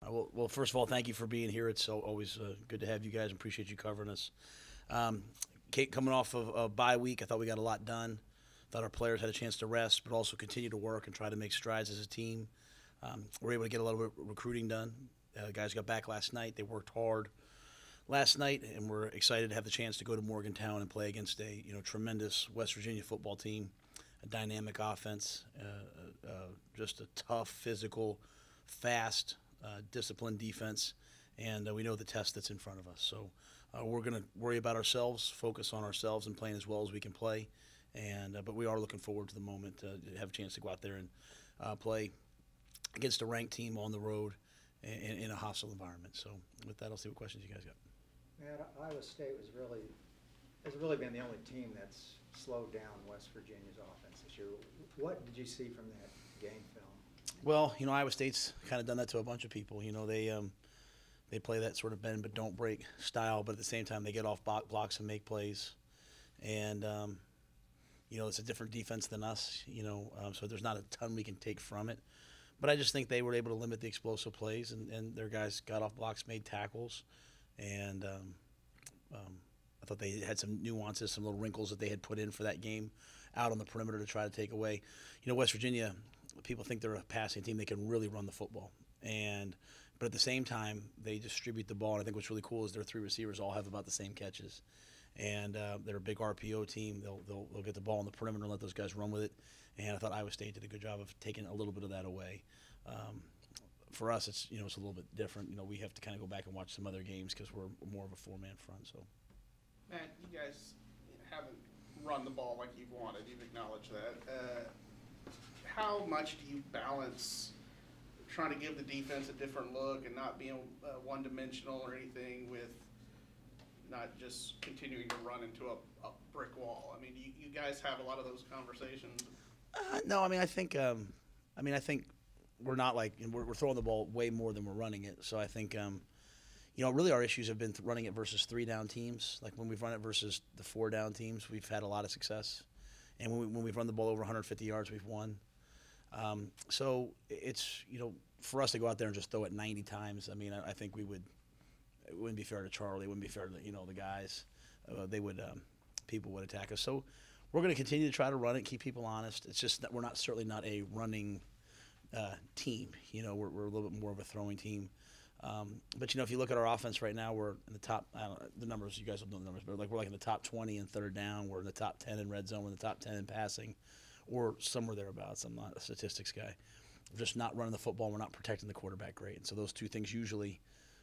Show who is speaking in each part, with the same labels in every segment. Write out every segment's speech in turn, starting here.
Speaker 1: Well, first of all, thank you for being here. It's always good to have you guys. Appreciate you covering us. Kate, coming off of a bye week, I thought we got a lot done. Thought our players had a chance to rest, but also continue to work and try to make strides as a team. We're able to get a lot of recruiting done. Guys got back last night. They worked hard last night, and we're excited to have the chance to go to Morgantown and play against a tremendous West Virginia football team, a dynamic offense, just a tough, physical, fast, disciplined defense, and we know the test that's in front of us. So we're going to worry about ourselves, focus on ourselves, and playing as well as we can play. And but we are looking forward to the moment to have a chance to go out there and play against a ranked team on the road in a hostile environment. So with that, I'll see what questions you guys got.
Speaker 2: Man, Iowa State has really been the only team that's slowed down West Virginia's offense this year. What did you see from that game film?
Speaker 1: Well, Iowa State's kind of done that to a bunch of people. They play that sort of bend but don't break style, but at the same time they get off blocks and make plays. And it's a different defense than us. So there's not a ton we can take from it. But I just think they were able to limit the explosive plays, and their guys got off blocks, made tackles, and I thought they had some nuances, some little wrinkles that they had put in for that game out on the perimeter to try to take away. West Virginia, people think they're a passing team. They can really run the football, but at the same time, they distribute the ball. And I think what's really cool is their three receivers all have about the same catches, and they're a big RPO team. They'll get the ball on the perimeter and let those guys run with it. And I thought Iowa State did a good job of taking a little bit of that away. For us, it's it's a little bit different. We have to kind of go back and watch some other games because we're more of a four-man front. So,
Speaker 3: Matt, you guys haven't run the ball like you've wanted. You've acknowledged that. How much do you balance trying to give the defense a different look and not being one-dimensional or anything with not just continuing to run into a brick wall? I mean, you guys have a lot of those conversations.
Speaker 1: No, I think we're not we're throwing the ball way more than we're running it. So I think really our issues have been running it versus three-down teams. Like when we've run it versus the four-down teams, we've had a lot of success. And when we've run the ball over 150 yards, we've won. So it's for us to go out there and just throw it 90 times. I think it wouldn't be fair to Charlie. It wouldn't be fair to the guys. People would attack us. So we're going to continue to try to run it, keep people honest. It's just that we're certainly not a running team. We're a little bit more of a throwing team. But if you look at our offense right now, we're in the top. I don't know the numbers. You guys don't know the numbers, but we're in the top 20 in third down. We're in the top 10 in red zone. We're in the top 10 in passing, or somewhere thereabouts. I'm not a statistics guy. We're just not running the football. We're not protecting the quarterback great. And so those two things usually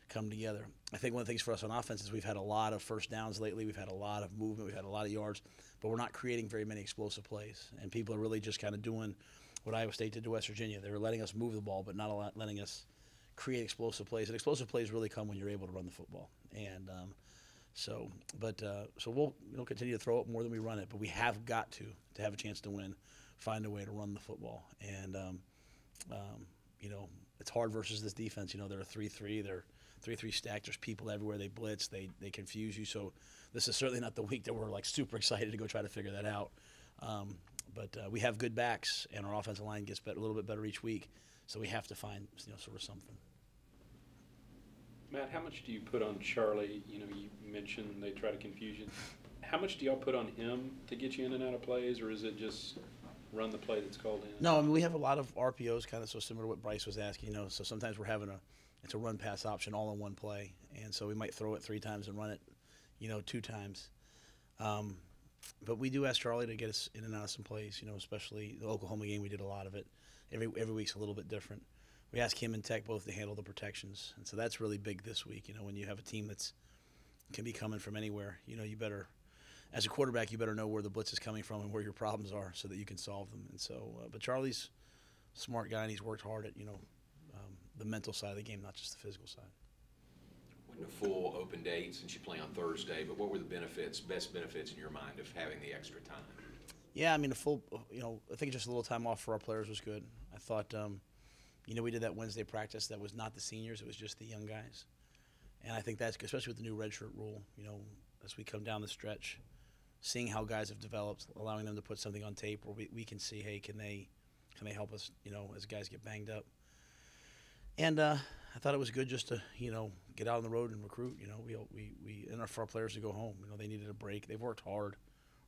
Speaker 1: come together. I think one of the things for us on offense is we've had a lot of first downs lately. We've had a lot of movement. We've had a lot of yards, but we're not creating very many explosive plays. And people are really just kind of doing what Iowa State did to West Virginia. They were letting us move the ball, but not letting us create explosive plays. And explosive plays really come when you're able to run the football. And so we'll continue to throw it more than we run it, but we have got to have a chance to win, find a way to run the football. And it's hard versus this defense. They're a 3-3. They're 3-3 stacked. There's people everywhere. They blitz. They confuse you. So this is certainly not the week that we're super excited to go try to figure that out. But we have good backs, and our offensive line gets better, a little bit better each week. So we have to find sort of something.
Speaker 4: Matt, how much do you put on Charlie? You mentioned they try to confuse you. How much do y'all put on him to get you in and out of plays, or is it just run the play that's called in?
Speaker 1: No, we have a lot of RPOs, kind of so similar to what Bryce was asking. So sometimes we're having it's a run pass option all in one play, and so we might throw it 3 times and run it, 2 times. But we do ask Charlie to get us in and out of some plays, especially the Oklahoma game. We did a lot of it. Every week's a little bit different. We ask him and Tech both to handle the protections, and so that's really big this week. When you have a team that's can be coming from anywhere, you better, as a quarterback, you better know where the blitz is coming from and where your problems are so that you can solve them. And so, but Charlie's a smart guy, and he's worked hard at the mental side of the game, not just the physical side.
Speaker 5: Wasn't a full open date since you play on Thursday, but what were the best benefits in your mind of having the extra time?
Speaker 1: Yeah, a full, I think just a little time off for our players was good. I thought, we did that Wednesday practice that was not the seniors, it was just the young guys. And I think that's, especially with the new redshirt rule, as we come down the stretch, seeing how guys have developed, allowing them to put something on tape where we can see, hey, can they help us, as guys get banged up. And I thought it was good just to, get out on the road and recruit. We enough for our players to go home. They needed a break. They've worked hard.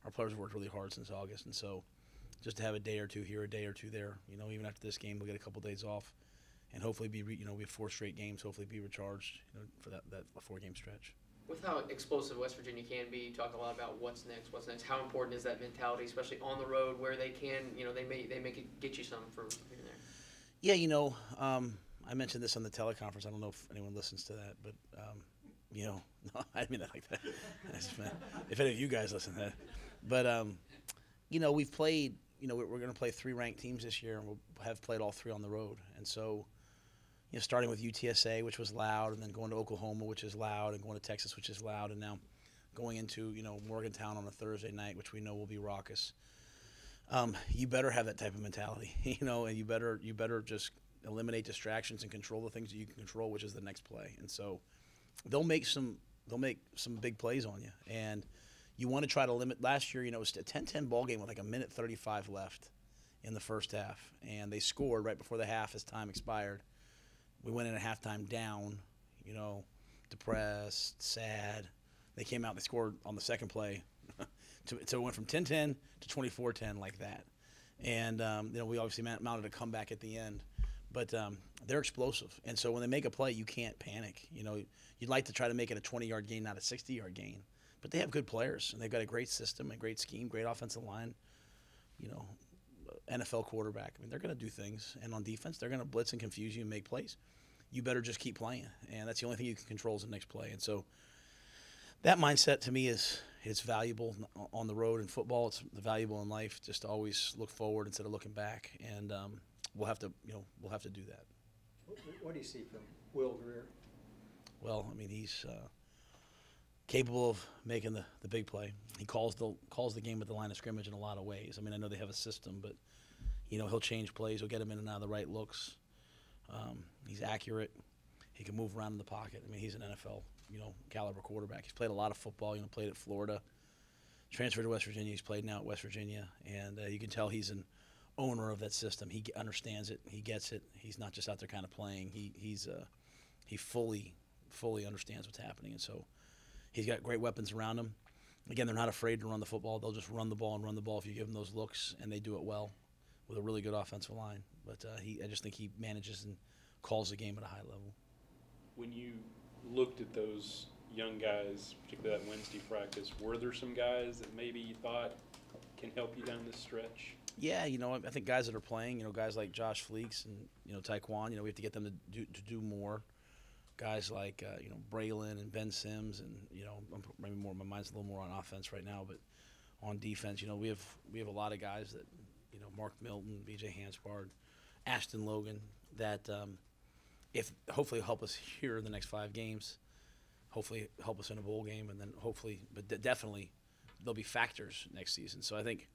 Speaker 1: Our players have worked really hard since August, and so just to have a day or two here, a day or two there. Even after this game, we'll get a couple days off, and hopefully we have 4 straight games. Hopefully be recharged, for that 4-game stretch.
Speaker 6: With how explosive West Virginia can be, you talk a lot about what's next. How important is that mentality, especially on the road where they can, they may get you some for here and there.
Speaker 1: Yeah, I mentioned this on the teleconference. I don't know if anyone listens to that, but no, I didn't mean that like that. If any of you guys listen to that, but we've played. We're going to play 3 ranked teams this year, and we'll have played all 3 on the road, and so. Starting with UTSA, which was loud, and then going to Oklahoma, which is loud, and going to Texas, which is loud, and now going into, Morgantown on a Thursday night, which we know will be raucous. You better have that type of mentality, and you better just eliminate distractions and control the things that you can control, which is the next play. And so they'll make some big plays on you, and you want to try to limit. Last year, it was a 10-10 ball game with like a minute 35 left in the first half, and they scored right before the half as time expired. We went in at halftime down, depressed, sad. They came out, they scored on the second play. So it went from 10-10 to 24-10 like that. And, we obviously mounted a comeback at the end. But they're explosive. And so when they make a play, you can't panic. You'd like to try to make it a 20-yard gain, not a 60-yard gain. But they have good players, and they've got a great system, a great scheme, great offensive line, NFL quarterback. I mean, they're going to do things. And on defense, they're going to blitz and confuse you and make plays. You better just keep playing. And that's the only thing you can control is the next play. And so that mindset to me is valuable on the road in football. It's valuable in life. Just to always look forward instead of looking back. And we'll have to do that.
Speaker 2: What do you see from Will Greer?
Speaker 1: Well, I mean, he's capable of making the big play. He calls the game at the line of scrimmage in a lot of ways. I mean, I know they have a system, but he'll change plays. He'll get him in and out of the right looks. He's accurate. He can move around in the pocket. I mean, he's an NFL caliber quarterback. He's played a lot of football. Played at Florida, transferred to West Virginia. He's played now at West Virginia, and you can tell he's an owner of that system. He understands it. He gets it. He's not just out there kind of playing. He fully understands what's happening, and so he's got great weapons around him. Again, they're not afraid to run the football. They'll just run the ball if you give them those looks, and they do it well with a really good offensive line. But I just think he manages and calls the game at a high level.
Speaker 4: When you looked at those young guys, particularly that Wednesday practice, were there some guys that maybe you thought can help you down this stretch?
Speaker 1: Yeah, I think guys that are playing, guys like Josh Fleeks and Taekwon, we have to get them to do more. Guys like Braylon and Ben Sims, and maybe more. My mind's a little more on offense right now, but on defense, we have a lot of guys that Mark Milton, B.J. Hansward, Ashton Logan, that if hopefully help us here in the next 5 games, hopefully help us in a bowl game, and then hopefully, but definitely they'll be factors next season. So I think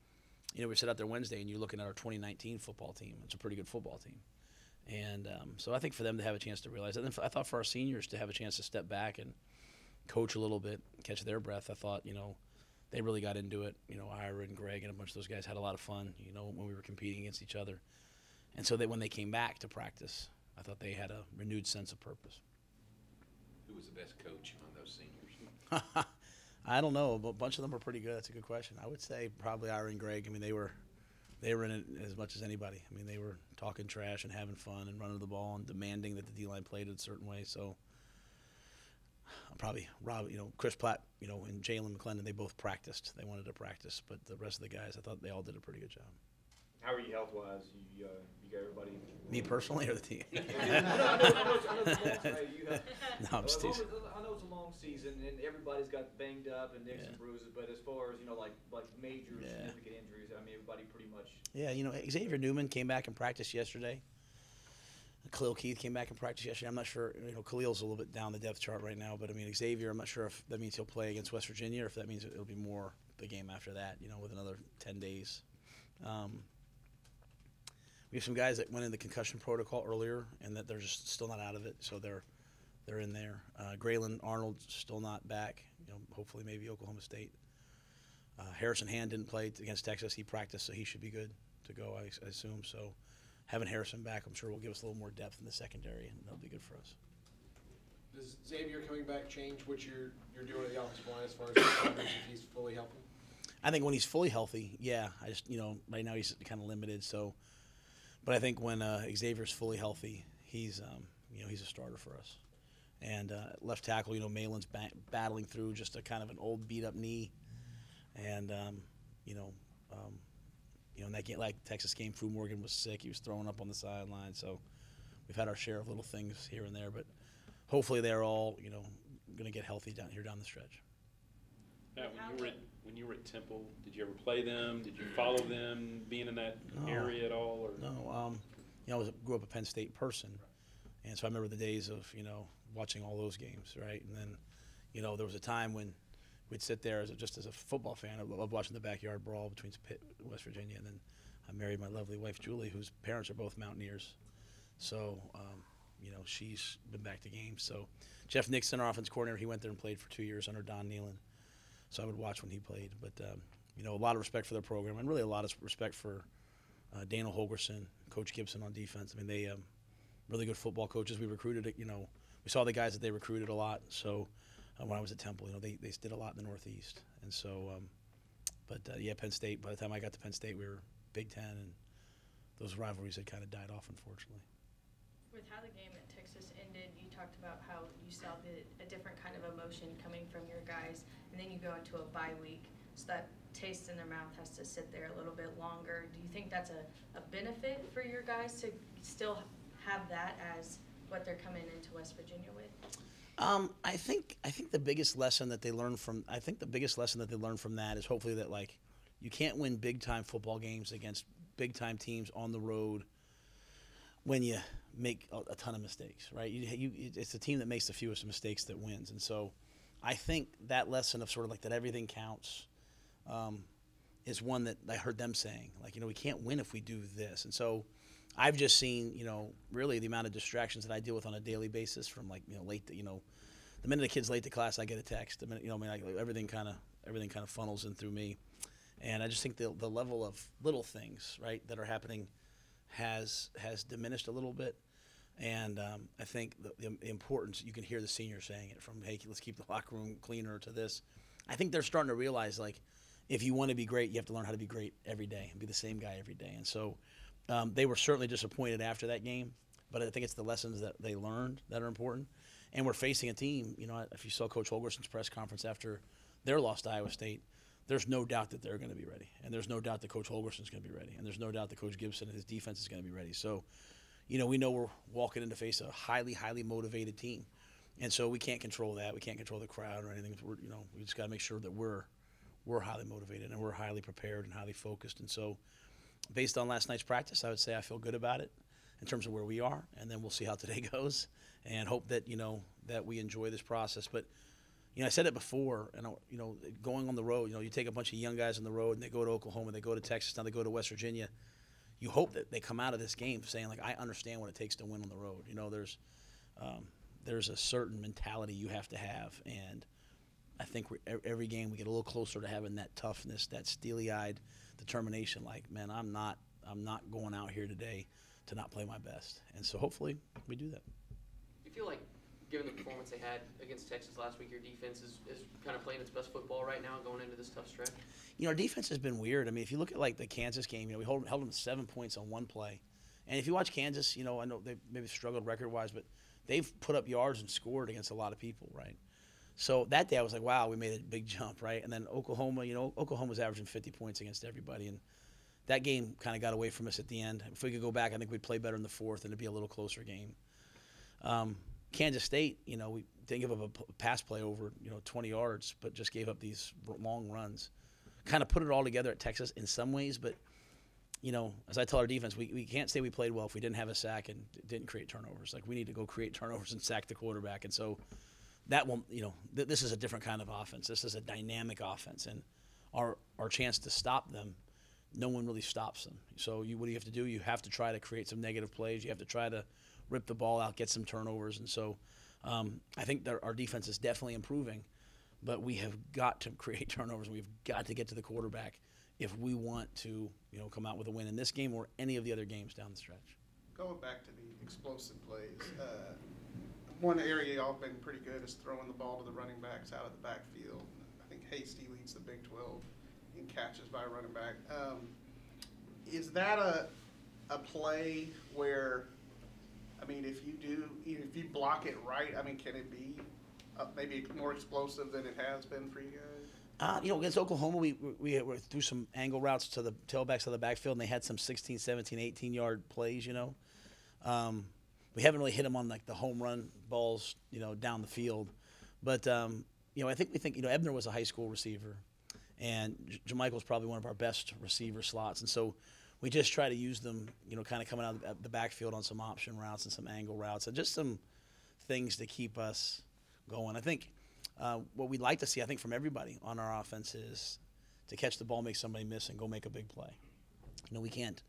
Speaker 1: we sit out there Wednesday, and you're looking at our 2019 football team. It's a pretty good football team. And so I think for them to have a chance to realize that. And I thought for our seniors to have a chance to step back and coach a little bit, catch their breath. I thought, they really got into it. Ira and Greg and a bunch of those guys had a lot of fun, when we were competing against each other. And so when they came back to practice, I thought they had a renewed sense of purpose.
Speaker 5: Who was the best coach among those seniors?
Speaker 1: I don't know. A bunch of them were pretty good. That's a good question. I would say probably Ira and Greg. I mean, they were in it as much as anybody. I mean, they were talking trash and having fun and running the ball and demanding that the D-line played it a certain way. So probably Rob, Chris Platt, and Jalen McClendon, they both practiced. They wanted to practice, but the rest of the guys, I thought they all did a pretty good job.
Speaker 7: How are you health-wise? You got everybody?
Speaker 1: Me personally or the team?
Speaker 7: I know it's a long season.
Speaker 1: No, I'm just teasing.
Speaker 7: I know it's a long season, and everybody's got banged up and nicks and bruises. But as far as like major significant injuries, I mean, everybody pretty much.
Speaker 1: Yeah, Xavier Newman came back and practiced yesterday. Khalil Keith came back and practiced yesterday. I'm not sure. Khalil's a little bit down the depth chart right now, but I mean Xavier. I'm not sure if that means he'll play against West Virginia or if that means it'll be more the game after that. With another 10 days. We have some guys that went in the concussion protocol earlier, and that they're just still not out of it, so they're in there. Graylin Arnold's still not back. Hopefully maybe Oklahoma State. Harrison Hand didn't play against Texas. He practiced, so he should be good to go, I assume. So having Harrison back, I'm sure, will give us a little more depth in the secondary, and that'll be good for us.
Speaker 8: Does Xavier coming back change what you're doing at the offensive line as far as if he's fully healthy?
Speaker 1: I think when he's fully healthy, yeah. I just, right now he's kind of limited. So, but I think when Xavier's fully healthy, he's a starter for us. And left tackle, Malin's battling through just a kind of an old beat up knee, and in that game, like Texas game, Fu Morgan was sick. He was throwing up on the sideline. So we've had our share of little things here and there, but hopefully they're all going to get healthy down the stretch.
Speaker 4: Matt, when you were at Temple, did you ever play them? Did you follow them, being in that area at all? Or?
Speaker 1: No, I grew up a Penn State person, and so I remember the days of watching all those games, right? And then there was a time when we'd sit there just as a football fan. I loved watching the backyard brawl between Pitt and West Virginia, and then I married my lovely wife Julie, whose parents are both Mountaineers, so she's been back to games. So Jeff Nixon, our offense coordinator, he went there and played for 2 years under Don Nealon. So I would watch when he played. But, a lot of respect for their program, and really a lot of respect for Daniel Holgerson, Coach Gibson on defense. I mean, they really good football coaches. We recruited, we saw the guys that they recruited a lot. So when I was at Temple, they did a lot in the Northeast. And so, Penn State, by the time I got to Penn State, we were Big Ten, and those rivalries had kind of died off, unfortunately.
Speaker 9: With how the game at Texas ended, you talked about how you saw a different kind of emotion coming from your guys, and then you go into a bye week, so that taste in their mouth has to sit there a little bit longer. Do you think that's a benefit for your guys to still have that as what they're coming into West Virginia with?
Speaker 1: I think the biggest lesson that they learn from that is hopefully that, like, you can't win big time football games against big time teams on the road when you make a ton of mistakes, right? It's the team that makes the fewest mistakes that wins. And so I think that lesson of sort of like that everything counts is one that I heard them saying, like, we can't win if we do this. And so I've just seen, really the amount of distractions that I deal with on a daily basis from, like, late to, the minute a kid's late to class, I get a text. The minute, like everything kind of funnels in through me. And I just think the level of little things, right, that are happening has diminished a little bit. And I think the importance, you can hear the seniors saying it, from, hey, let's keep the locker room cleaner, to this. I think they're starting to realize, like, if you want to be great, you have to learn how to be great every day and be the same guy every day. And so they were certainly disappointed after that game, but I think it's the lessons that they learned that are important. And we're facing a team, if you saw Coach Holgerson's press conference after their loss to Iowa State, there's no doubt that they're going to be ready. And there's no doubt that Coach Holgerson's going to be ready. And there's no doubt that Coach Gibson and his defense is going to be ready. So, we know we're walking in to face a highly, highly motivated team. And so we can't control that. We can't control the crowd or anything. We just got to make sure that we're highly motivated and we're highly prepared and highly focused. And so based on last night's practice, I would say I feel good about it in terms of where we are. And then we'll see how today goes and hope that, that we enjoy this process. But, I said it before, and, going on the road, you take a bunch of young guys on the road and they go to Oklahoma, they go to Texas, now they go to West Virginia. You hope that they come out of this game saying, like, I understand what it takes to win on the road. There's a certain mentality you have to have, and I think every game we get a little closer to having that toughness, that steely-eyed determination. Like, man, I'm not going out here today to not play my best, and so hopefully we do that.
Speaker 6: Do you feel like, given the performance they had against Texas last week, your defense is kind of playing its best football right now going into this tough stretch?
Speaker 1: Our defense has been weird. I mean, if you look at, like, the Kansas game, we held them to 7 points on one play. And if you watch Kansas, I know they maybe struggled record-wise, but they've put up yards and scored against a lot of people, right? So that day I was like, wow, we made a big jump, right? And then Oklahoma, Oklahoma's averaging 50 points against everybody. And that game kind of got away from us at the end. If we could go back, I think we'd play better in the fourth and it'd be a little closer game. Kansas State, we didn't give up a pass play over, 20 yards, but just gave up these long runs. Kind of put it all together at Texas in some ways, but, as I tell our defense, we can't say we played well if we didn't have a sack and didn't create turnovers. Like, we need to go create turnovers and sack the quarterback. And so that will, this is a different kind of offense. This is a dynamic offense, and our chance to stop them, no one really stops them. So what do you have to do? You have to try to create some negative plays. You have to try to rip the ball out, get some turnovers. And so I think that our defense is definitely improving, but we have got to create turnovers. We've got to get to the quarterback if we want to, come out with a win in this game or any of the other games down the stretch.
Speaker 3: going back to the explosive plays, one area y'all been pretty good is throwing the ball to the running backs out of the backfield. I think Hasty leads the Big 12 in catches by running back. Is that a play where, I mean, if you block it right, I mean, can it be maybe more explosive than it has been for you guys?
Speaker 1: Against Oklahoma, we threw some angle routes to the tailbacks of the backfield, and they had some 16, 17, 18-yard plays, We haven't really hit them on, like, the home run balls, down the field. But, I think Ebner was a high school receiver, and Jermichael's probably one of our best receiver slots. And so we just try to use them, kind of coming out of the backfield on some option routes and some angle routes and just some things to keep us going. I think what we'd like to see, from everybody on our offense is to catch the ball, make somebody miss, and go make a big play. We can't.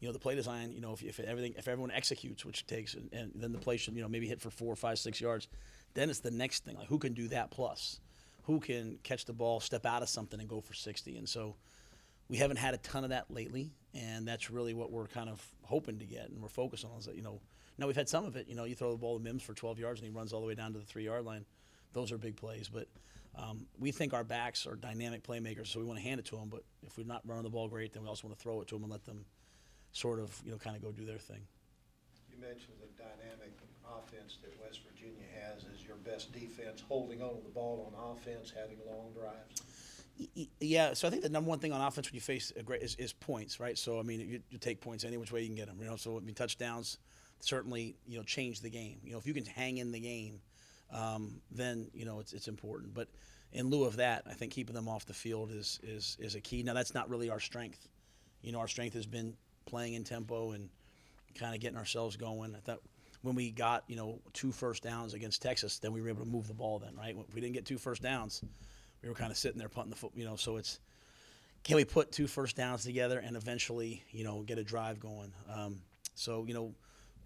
Speaker 1: The play design, if everyone executes, which takes, and then the play should, maybe hit for 4, 5, 6 yards, then it's the next thing. Like, who can do that plus? Who can catch the ball, step out of something, and go for 60? And so we haven't had a ton of that lately, and that's really what we're kind of hoping to get, and we're focused on. Is that, now we've had some of it. You throw the ball to Mims for 12 yards, and he runs all the way down to the 3-yard line. Those are big plays, but we think our backs are dynamic playmakers, so we want to hand it to them. But if we're not running the ball great, then we also want to throw it to them and let them sort of, kind of go do their thing.
Speaker 10: You mentioned the dynamic offense that West Virginia has is your best defense, holding on to the ball on offense, having long drives.
Speaker 1: Yeah, so I think the number one thing on offense when you face is points, right? So, I mean, you take points any which way you can get them, So, touchdowns certainly, change the game. If you can hang in the game, then, it's important. But in lieu of that, I think keeping them off the field is a key. Now, that's not really our strength. Our strength has been playing in tempo and kind of getting ourselves going. I thought when we got, 2 first downs against Texas, then we were able to move the ball then, right? If we didn't get 2 first downs, we were kind of sitting there punting the foot, so it's, can we put 2 first downs together and eventually, get a drive going? So,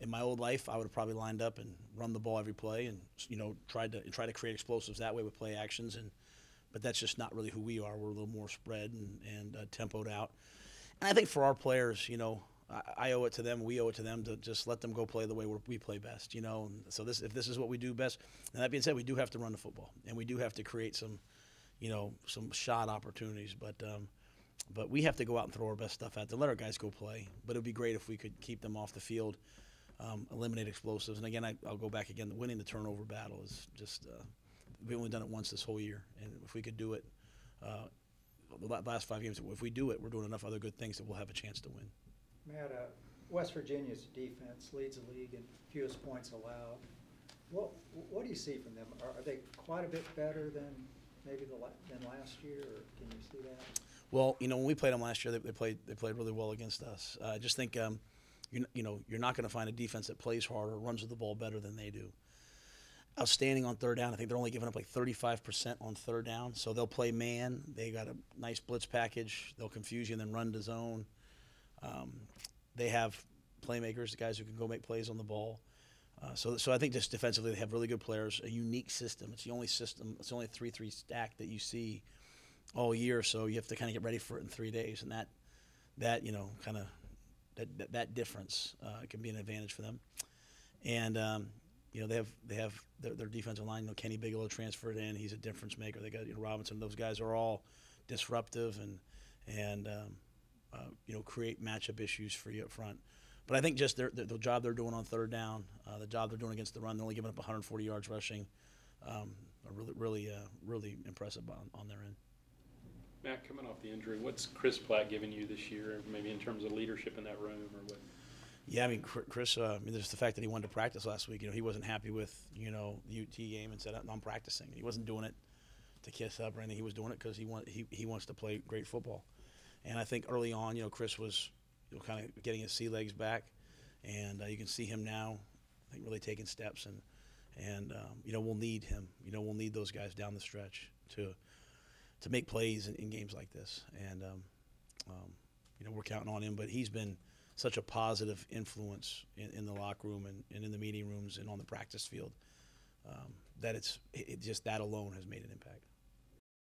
Speaker 1: in my old life, I would have probably lined up and run the ball every play and, tried to create explosives that way with play actions. But that's just not really who we are. We're a little more spread and tempoed out. And I think for our players, I owe it to them. We owe it to them to just let them go play the way we play best, And so if this is what we do best, and that being said, we do have to run the football, and we do have to create some, some shot opportunities. But we have to go out and throw our best stuff at them. Let our guys go play. But it would be great if we could keep them off the field, eliminate explosives. And again, I'll go back again. Winning the turnover battle is just we've only done it once this whole year, and if we could do it. The last 5 games, if we do it, we're doing enough other good things that we'll have a chance to win.
Speaker 2: Matt, West Virginia's defense leads the league in fewest points allowed. What do you see from them? Are they quite a bit better than maybe than last year, or can you see that?
Speaker 1: Well, when we played them last year, they played really well against us. I just think you're not going to find a defense that plays harder, runs with the ball better than they do. Outstanding on third down. I think they're only giving up like 35% on third down. So they'll play man. They got a nice blitz package. They'll confuse you and then run to zone. They have playmakers, guys who can go make plays on the ball. So I think just defensively they have really good players, a unique system. It's the only system. It's the only 3-3 stack that you see all year. So you have to kind of get ready for it in 3 days, and that difference can be an advantage for them. And they have their defensive line. Kenny Bigelow transferred in; he's a difference maker. They got Robinson. Those guys are all disruptive and create matchup issues for you up front. But I think just the job they're doing on third down, the job they're doing against the run, they're only giving up 140 yards rushing, are really impressive on their end.
Speaker 4: Matt, coming off the injury, what's Chris Platt giving you this year, maybe in terms of leadership in that room or what?
Speaker 1: Yeah, Chris, there's the fact that he wanted to practice last week. He wasn't happy with, the UT game and said, I'm practicing. He wasn't doing it to kiss up or anything. He was doing it because he wants to play great football. And I think early on, Chris was kind of getting his sea legs back. And you can see him now, I think, really taking steps. And we'll need him. We'll need those guys down the stretch to make plays in games like this. And, we're counting on him. But he's been such a positive influence in the locker room and in the meeting rooms and on the practice field that it just that alone has made an impact.